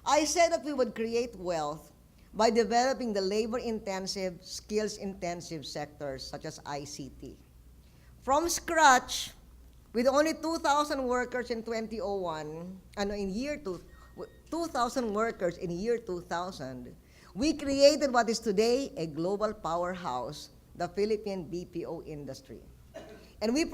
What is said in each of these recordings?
I said that we would create wealth by developing the labor-intensive, skills-intensive sectors such as ICT. From scratch, with only 2,000 workers in 2001, in year 2,000 workers in year 2000, we created what is today a global powerhouse, the Philippine BPO industry. And we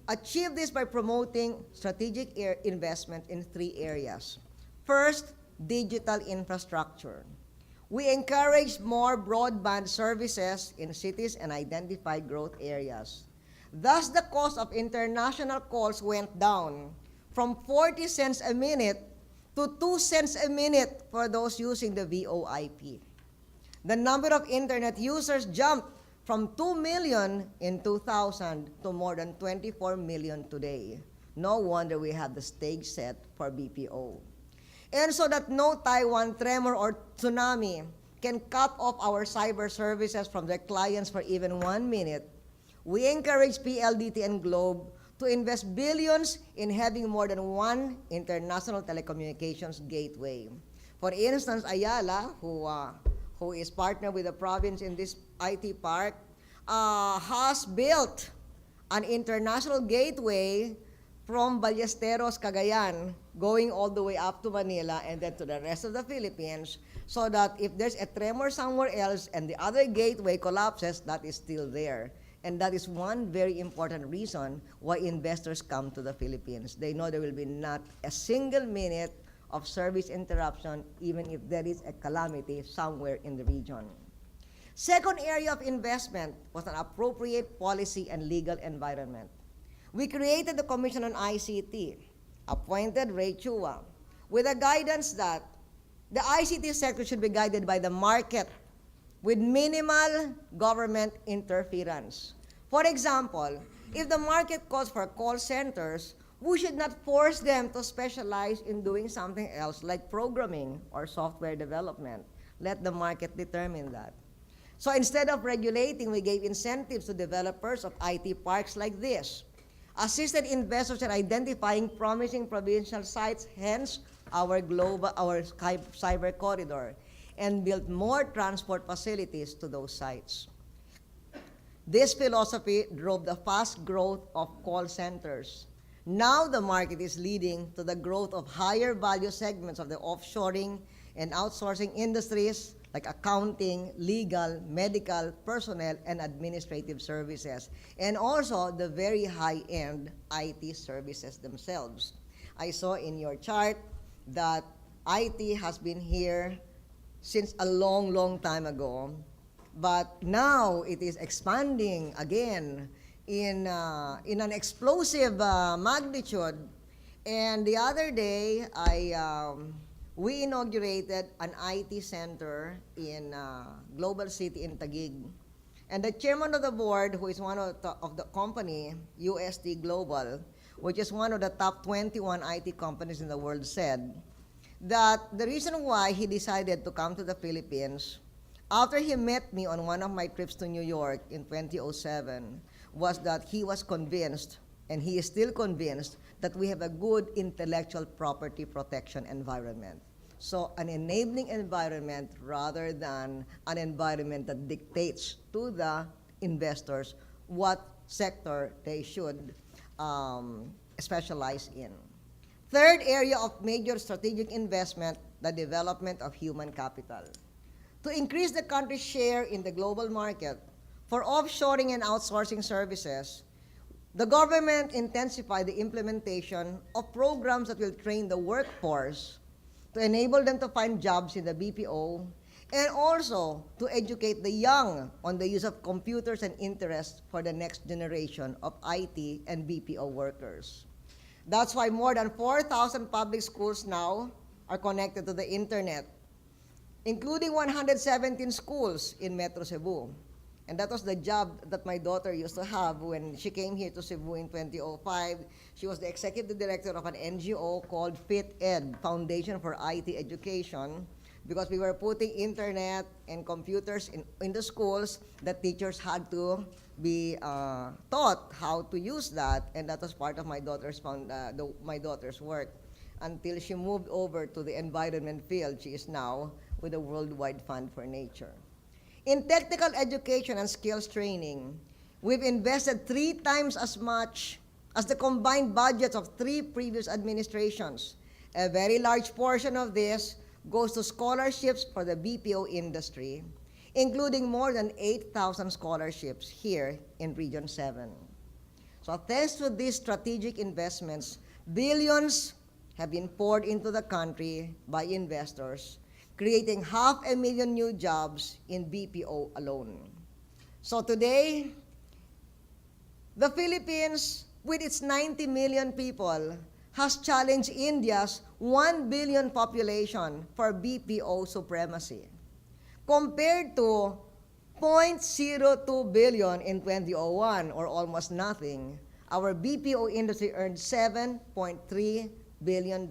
achieved this by promoting strategic investment in 3 areas. First, digital infrastructure. We encouraged more broadband services in cities and identified growth areas. Thus, the cost of international calls went down from 40 cents a minute to 2 cents a minute for those using the VoIP. The number of internet users jumped from 2 million in 2000 to more than 24 million today. No wonder we have the stage set for BPO. And so that no Taiwan tremor or tsunami can cut off our cyber services from their clients for even 1 minute, we encourage PLDT and Globe to invest billions in having more than 1 international telecommunications gateway. For instance, Ayala, who is partnered with the province in this IT park, has built an international gateway from Ballesteros, Cagayan, going all the way up to Manila and then to the rest of the Philippines, so that if there's a tremor somewhere else and the other gateway collapses, that is still there. And that is one very important reason why investors come to the Philippines. They know there will be not a single minute of service interruption, even if there is a calamity somewhere in the region. Second area of investment was an appropriate policy and legal environment. We created the Commission on ICT, appointed Ray Chua, with a guidance that the ICT sector should be guided by the market with minimal government interference. For example, if the market calls for call centers, we should not force them to specialize in doing something else like programming or software development. Let the market determine that. So instead of regulating, we gave incentives to developers of IT parks like this, assisted investors in identifying promising provincial sites, hence our cyber corridor, and built more transport facilities to those sites. This philosophy drove the fast growth of call centers. Now the market is leading to the growth of higher value segments of the offshoring and outsourcing industries like accounting, legal, medical, personnel, and administrative services, and also the very high-end IT services themselves. I saw in your chart that IT has been here since a long, long time ago, but now it is expanding again in an explosive magnitude. And the other day, we inaugurated an IT center in Global City in Taguig. And the chairman of the board, who is one of the company, UST Global, which is one of the top 21 IT companies in the world, said that the reason why he decided to come to the Philippines after he met me on one of my trips to New York in 2007 was that he was convinced, and he is still convinced, that we have a good intellectual property protection environment. So an enabling environment rather than an environment that dictates to the investors what sector they should specialize in. Third area of major strategic investment, the development of human capital. To increase the country's share in the global market for offshoring and outsourcing services, the government intensified the implementation of programs that will train the workforce to enable them to find jobs in the BPO, and also to educate the young on the use of computers and interest for the next generation of IT and BPO workers. That's why more than 4,000 public schools now are connected to the internet, including 117 schools in Metro Cebu. And that was the job that my daughter used to have when she came here to Cebu in 2005. She was the executive director of an NGO called FitEd, Foundation for IT Education, because we were putting internet and computers in the schools. That teachers had to be taught how to use that, and that was part of my daughter's work. until she moved over to the environment field. She is now with the Worldwide Fund for Nature. In technical education and skills training, we've invested 3 times as much as the combined budgets of 3 previous administrations. A very large portion of this goes to scholarships for the BPO industry, including more than 8,000 scholarships here in Region 7. So thanks to these strategic investments, billions have been poured into the country by investors, creating 500,000 new jobs in BPO alone. So today, the Philippines, with its 90 million people, has challenged India's 1 billion population for BPO supremacy. Compared to 0.02 billion in 2001, or almost nothing, our BPO industry earned $7.3 billion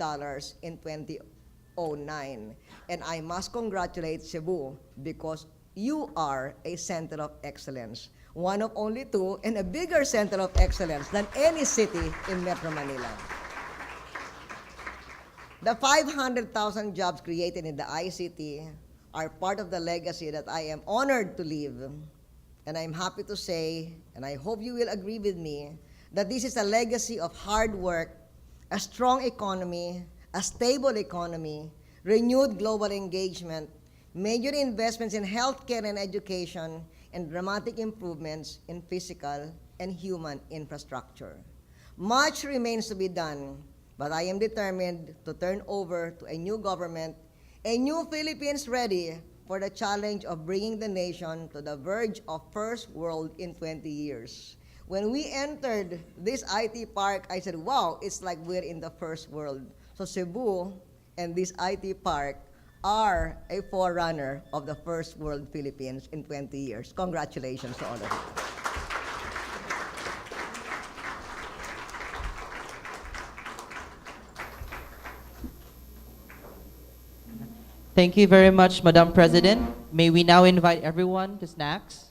in 2009. And I must congratulate Cebu because you are a center of excellence, one of only 2, and a bigger center of excellence than any city in Metro Manila. The 500,000 jobs created in the ICT are part of the legacy that I am honored to leave. And I'm happy to say, and I hope you will agree with me, that this is a legacy of hard work, a strong economy, a stable economy, renewed global engagement, major investments in healthcare and education, and dramatic improvements in physical and human infrastructure. Much remains to be done, but I am determined to turn over to a new government, a new Philippines ready for the challenge of bringing the nation to the verge of first world in 20 years. When we entered this IT park, I said, wow, it's like we're in the first world. So Cebu and this IT park are a forerunner of the first world Philippines in 20 years. Congratulations to all of you. Thank you very much, Madam President. May we now invite everyone to snacks.